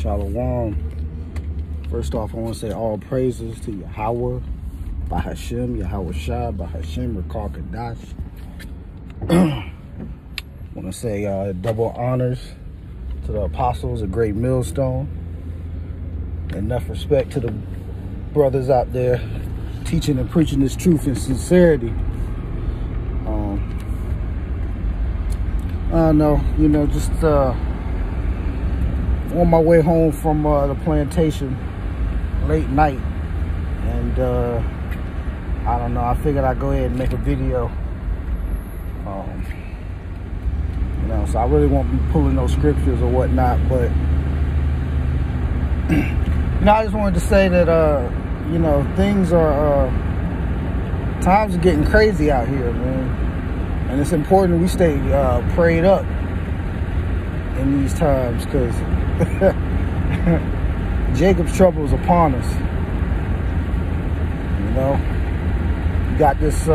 Shalom. First off, I want to say all praises to Yahweh, Bahashem, Yahweh Shah, Bahashem, Rakar Kadash. I want to say double honors to the apostles, a great millstone. Enough respect to the brothers out there teaching and preaching this truth in sincerity. I don't know, just on my way home from the plantation late night, and I don't know, I figured I'd go ahead and make a video. So I really won't be pulling no scriptures or whatnot, but I just wanted to say that things are times are getting crazy out here, man. And it's important we stay prayed up in these times, because Jacob's trouble is upon us. You got this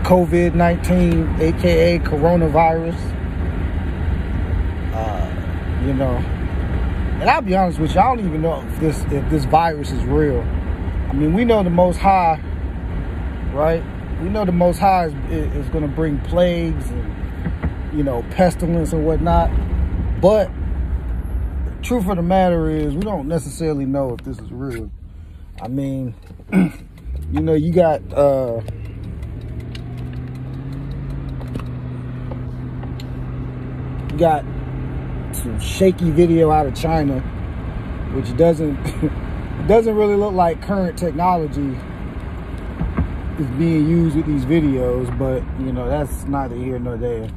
COVID-19, aka coronavirus. And I'll be honest with you, I don't even know if this virus is real. I mean, we know the Most High, right? We know the Most High is going to bring plagues and, pestilence and whatnot. But the truth of the matter is, we don't necessarily know if this is real. I mean, you got some shaky video out of China, which doesn't really look like current technology is being used with these videos, but that's neither here nor there.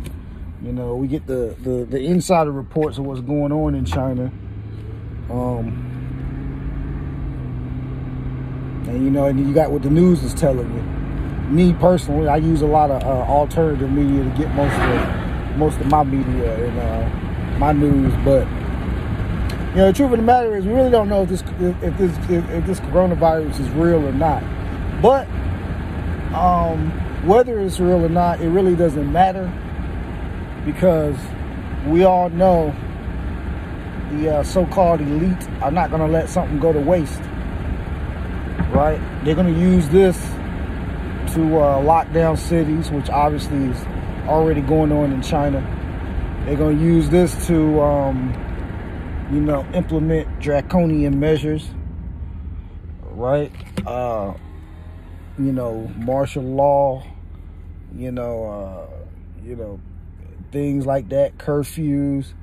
We get the insider reports of what's going on in China, and and you got what the news is telling you. Me personally, I use a lot of alternative media to get most of my media and my news, but the truth of the matter is, we really don't know if this coronavirus is real or not. But whether it's real or not, it really doesn't matter, because we all know the so-called elite are not going to let something go to waste, right? They're going to use this to lock down cities, which obviously is already going on in China. They're going to use this to implement draconian measures, right? Martial law, things like that, curfews,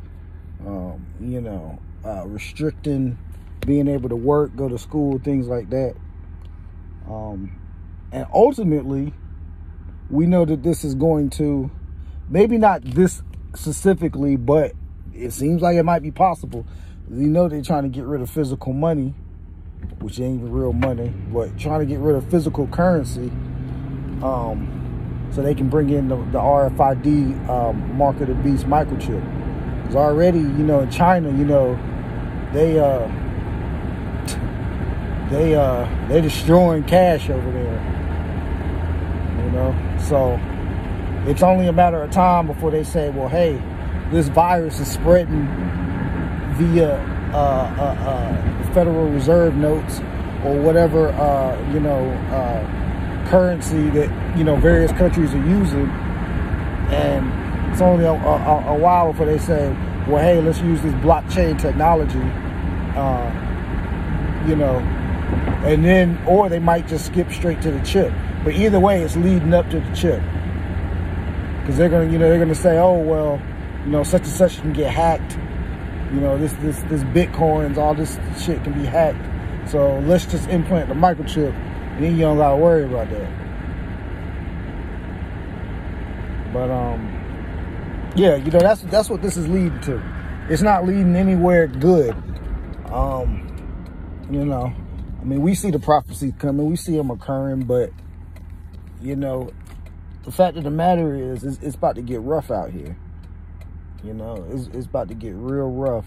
restricting being able to work, go to school, things like that. And ultimately, we know that this is going to, maybe not this specifically, but it seems like it might be possible. They're trying to get rid of physical money, which ain't even real money, but trying to get rid of physical currency, so they can bring in the RFID mark of the beast microchip. Because already, in China, they're destroying cash over there. So it's only a matter of time before they say, well, hey, this virus is spreading via Federal Reserve notes or whatever, currency that, various countries are using. And it's only a while before they say, well, hey, let's use this blockchain technology, and then, or they might just skip straight to the chip. But either way, it's leading up to the chip. Because they're gonna say, oh, well, such and such can get hacked. This Bitcoins, all this shit can be hacked. So let's just implant the microchip, and then you don't gotta worry about that. But yeah, that's what this is leading to. It's not leading anywhere good. I mean, we see the prophecies coming, we see them occurring, but the fact of the matter is, it's about to get rough out here. It's about to get real rough.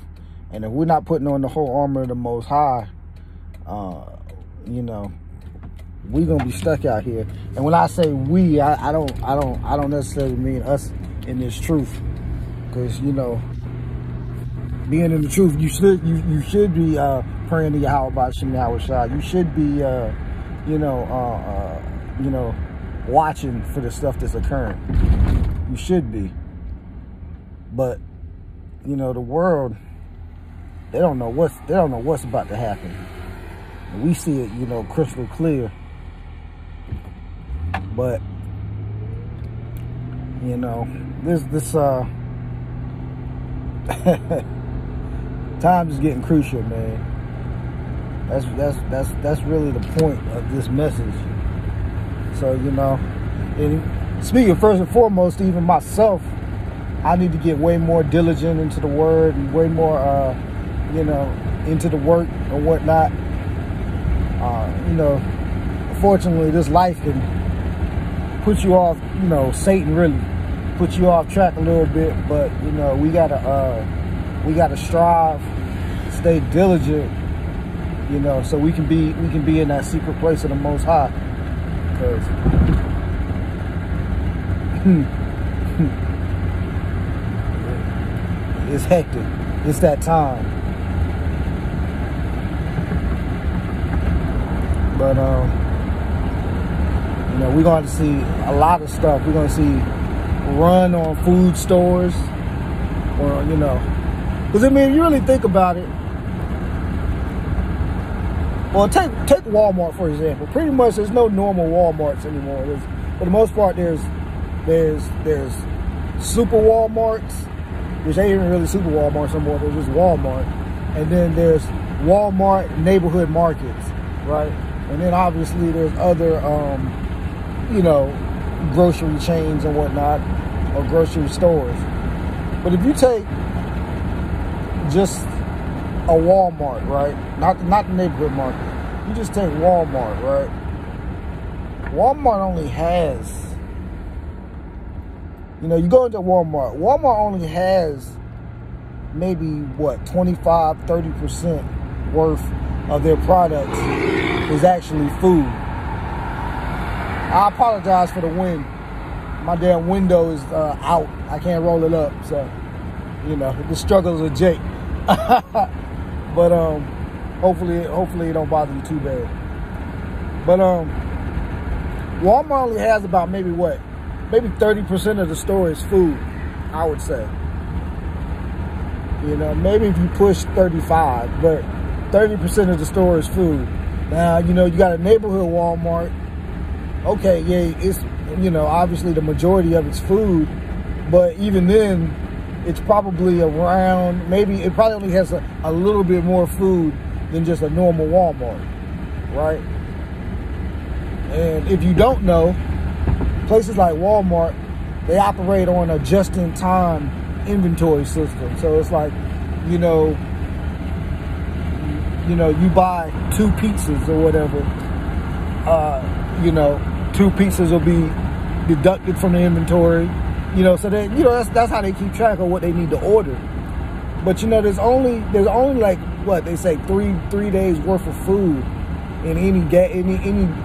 And if we're not putting on the whole armor of the Most High, we're gonna be stuck out here. And when I say we, I don't necessarily mean us in this truth, because being in the truth, you should be praying to Yahweh by Shem Yahweh Shai. You should be watching for the stuff that's occurring. You should be. But the world, they don't know what's about to happen. And we see it, crystal clear. But this time is getting crucial, man. That's really the point of this message. So, and speaking first and foremost, even myself, I need to get way more diligent into the word and way more, into the work and whatnot. Unfortunately, this life can put you off, Satan really put you off track a little bit, but, we gotta strive, stay diligent, so we can be in that secret place of the Most High. Because it's hectic. It's that time. But we're going to see a lot of stuff. We're going to see run on food stores, or because if you really think about it. Well, take Walmart for example. Pretty much, there's no normal Walmarts anymore. For the most part, there's super Walmarts, which ain't even really super Walmarts anymore. There's just Walmart, and then there's Walmart neighborhood markets, right? And then obviously there's other, grocery chains and whatnot, or grocery stores. But if you take just a Walmart, right? Not the neighborhood market. You just take Walmart, right? Walmart only has, you go into Walmart. Walmart only has maybe 25-30% worth of their products is actually food. I apologize for the wind. My damn window is out. I can't roll it up, so the struggles of Jake. But hopefully it don't bother you too bad. But Walmart only has about maybe 30% of the store is food, I would say. Maybe if you push 35, but 30% of the store is food. Now, you got a neighborhood Walmart. Okay, yeah, it's obviously the majority of it's food, but even then, it's probably around, it probably only has a little bit more food than just a normal Walmart, right? And if you don't know, places like Walmart, they operate on a just-in-time inventory system. So it's like, you buy 2 pizzas or whatever, 2 pizzas will be deducted from the inventory. So that that's how they keep track of what they need to order. But there's only like what they say 3 days worth of food in any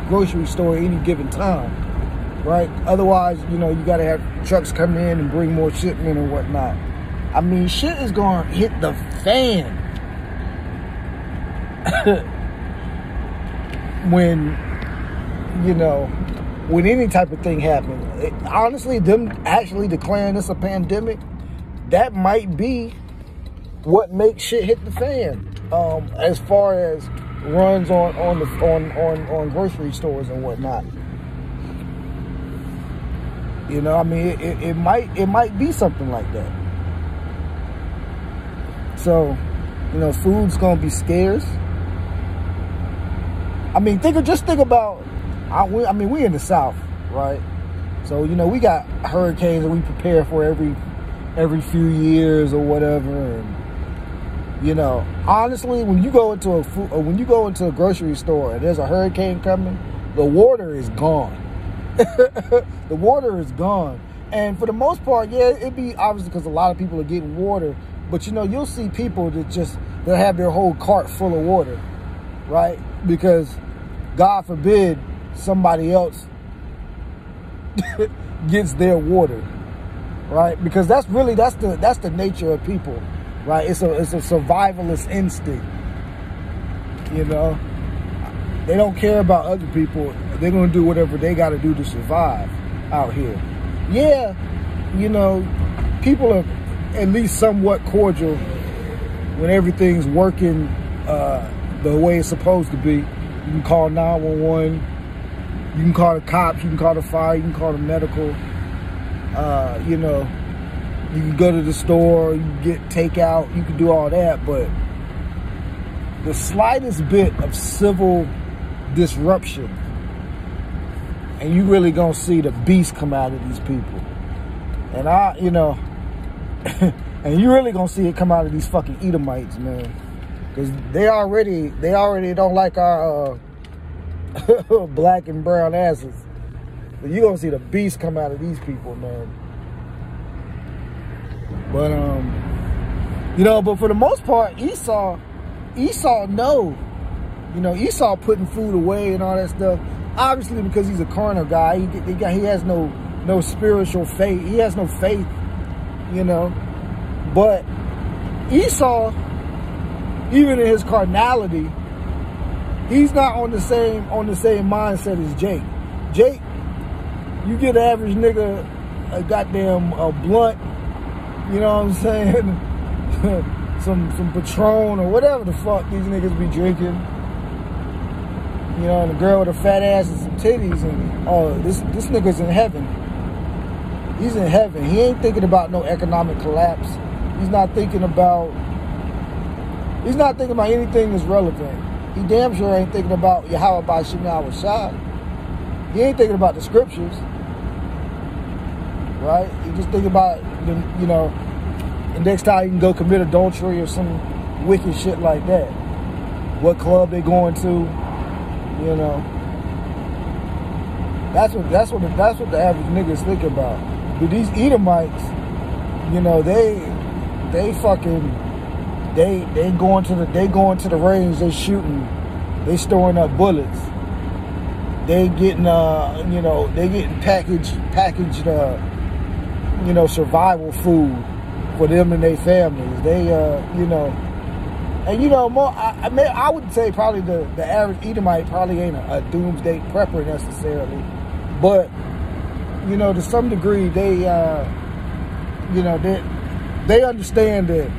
grocery store at any given time, right? Otherwise, you gotta have trucks come in and bring more shipment and whatnot. I mean, shit is gonna hit the fan when any type of thing happens. Honestly, them actually declaring this a pandemic, that might be what makes shit hit the fan. As far as runs on grocery stores and whatnot. It might be something like that. So, food's gonna be scarce. Just think about. We in the South, right? So, we got hurricanes that we prepare for every few years or whatever. And, honestly, when you go into a grocery store and there's a hurricane coming, the water is gone. The water is gone. And for the most part, yeah, it'd be obviously because a lot of people are getting water. But, you'll see people that have their whole cart full of water, right? Because, God forbid, somebody else gets their water, right? Because that's the nature of people. right? It's a survivalist instinct, you know? They don't care about other people. They're going to do whatever they got to do to survive out here. Yeah, you know, people are at least somewhat cordial when everything's working the way it's supposed to be. You can call 911. You can call the cops. You can call the fire. You can call the medical. You know, you can go to the store. You can get takeout. You can do all that. But the slightest bit of civil disruption, and you really gonna see the beast come out of these people. And you know, and you really gonna see it come out of these fucking Edomites, man. Because they already don't like our black and brown asses. But you gonna see the beast come out of these people, man. But you know, but for the most part, Esau no. You know, Esau putting food away and all that stuff. Obviously, because he's a carnal guy, he has no spiritual faith. He has no faith, you know. But Esau, even in his carnality, he's not on the same mindset as Jake. Jake, you get the average nigga a goddamn blunt, you know what I'm saying? some Patron or whatever the fuck these niggas be drinking. You know, and a girl with a fat ass and some titties, and oh, this nigga's in heaven. He's in heaven. He ain't thinking about no economic collapse. He's not thinking about anything that's relevant. He damn sure ain't thinking about Yahweh by Shemal Rashad. He ain't thinking about the scriptures. Right? He just thinking about, you know, the next time he can go commit adultery or some wicked shit like that. What club they going to. You know, that's what the average niggas think about. But these Edomites, you know, they going to the range, they shooting, they storing up bullets, they getting you know, they getting packaged you know, survival food for them and their families. They you know. And you know, I would say probably the average Edomite probably ain't a doomsday prepper necessarily, but you know, to some degree they, you know, they understand that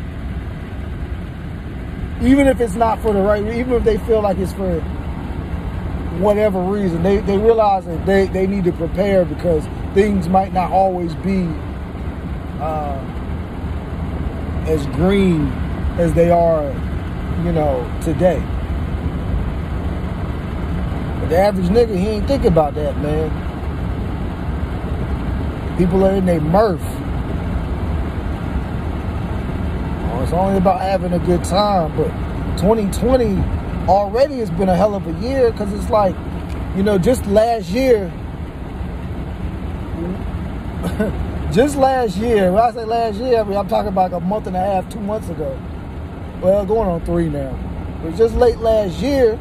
even if it's not for the right, even if they feel like it's for whatever reason, they realize that they need to prepare because things might not always be as green as they are, you know, today. But the average nigga, he ain't thinking about that, man. People are in their mirth. Oh, it's only about having a good time, but 2020 already has been a hell of a year, because it's like, you know, just last year, when I say last year, I mean, I'm talking about a month and a half, 2 months ago. Well, going on 3 now. But just late last year,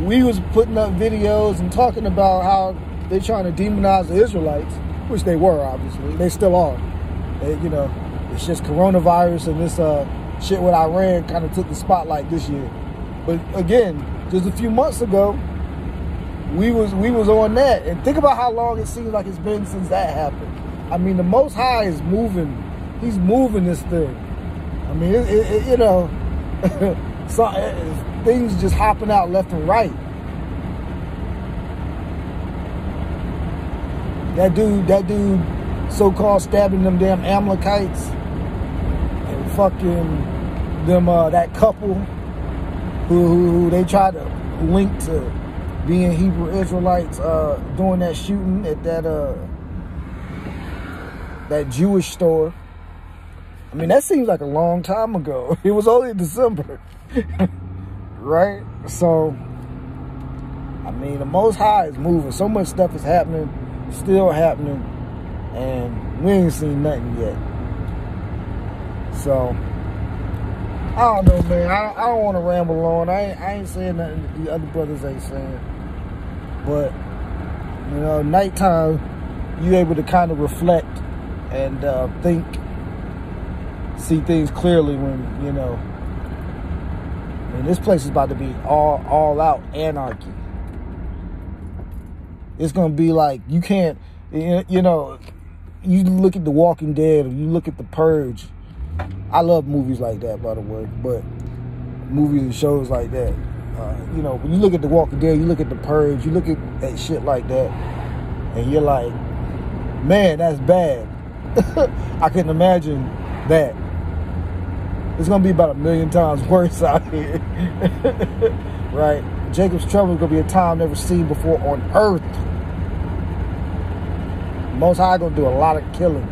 we was putting up videos and talking about how they're trying to demonize the Israelites, which they were, obviously. They still are. You know, it's just coronavirus and this shit with Iran kind of took the spotlight this year. But again, just a few months ago, we was on that. And think about how long it seems like it's been since that happened. I mean, the Most High is moving. He's moving this thing. I mean, you know, so, things just hopping out left and right. That dude, so-called stabbing them damn Amalekites and fucking them, that couple who they tried to link to being Hebrew Israelites, doing that shooting at that Jewish store. I mean, that seems like a long time ago. It was only December, right? So, I mean, the Most High is moving. So much stuff is happening, still happening, and we ain't seen nothing yet. So, I don't know, man. I don't want to ramble on. I ain't saying nothing that the other brothers ain't saying. But, you know, nighttime, you able to kind of reflect and think see things clearly when, you know, I mean, this place is about to be all out anarchy. It's going to be like, you can't, you know, you look at The Walking Dead or you look at The Purge. I love movies like that, by the way, but movies and shows like that. You know, when you look at The Walking Dead, you look at The Purge, you look at shit like that, and you're like, man, that's bad. I couldn't imagine that. It's going to be about 1,000,000 times worse out here. Right? Jacob's Trouble is going to be a time never seen before on earth. Most High going to do a lot of killing.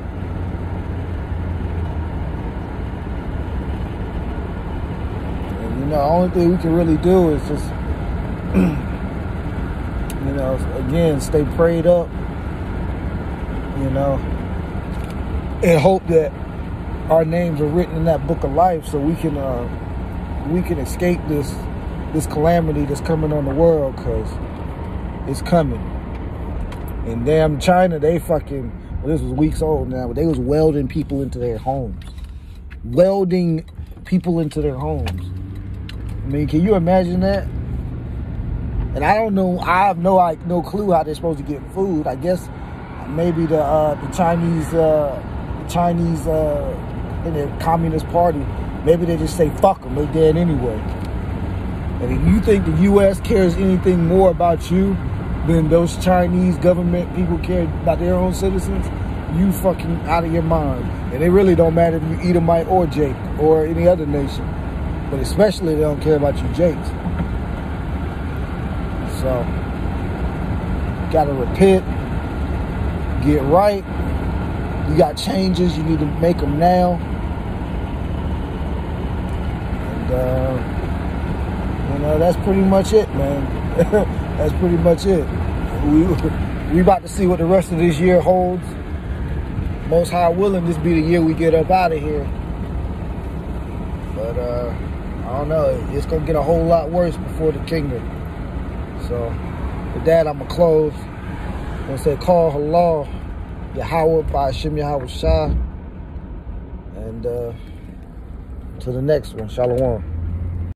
And, you know, the only thing we can really do is just, you know, again, stay prayed up, you know, and hope that our names are written in that book of life so we can escape this calamity that's coming on the world, because it's coming. And damn China, they fucking, well, this was weeks old now, but they was welding people into their homes. Welding people into their homes. I mean, can you imagine that? And I don't know, I have no clue how they're supposed to get food. I guess maybe the Chinese in the Communist Party, maybe they just say, fuck them, they dead anyway. And if you think the U.S. cares anything more about you than those Chinese government people care about their own citizens, you fucking out of your mind. And it really don't matter if you Edomite or Jake or any other nation. But especially they don't care about you Jakes. So, gotta repent, get right. You got changes, you need to make them now. And, you know, that's pretty much it, man. That's pretty much it. We about to see what the rest of this year holds. Most High willing, this be the year we get up out of here. But, I don't know. It's going to get a whole lot worse before the kingdom. So, with that, I'm going to close. I'm going to say, call halal. Yahweh by Hashem Yahweh Shah. And to the next one. Shalom.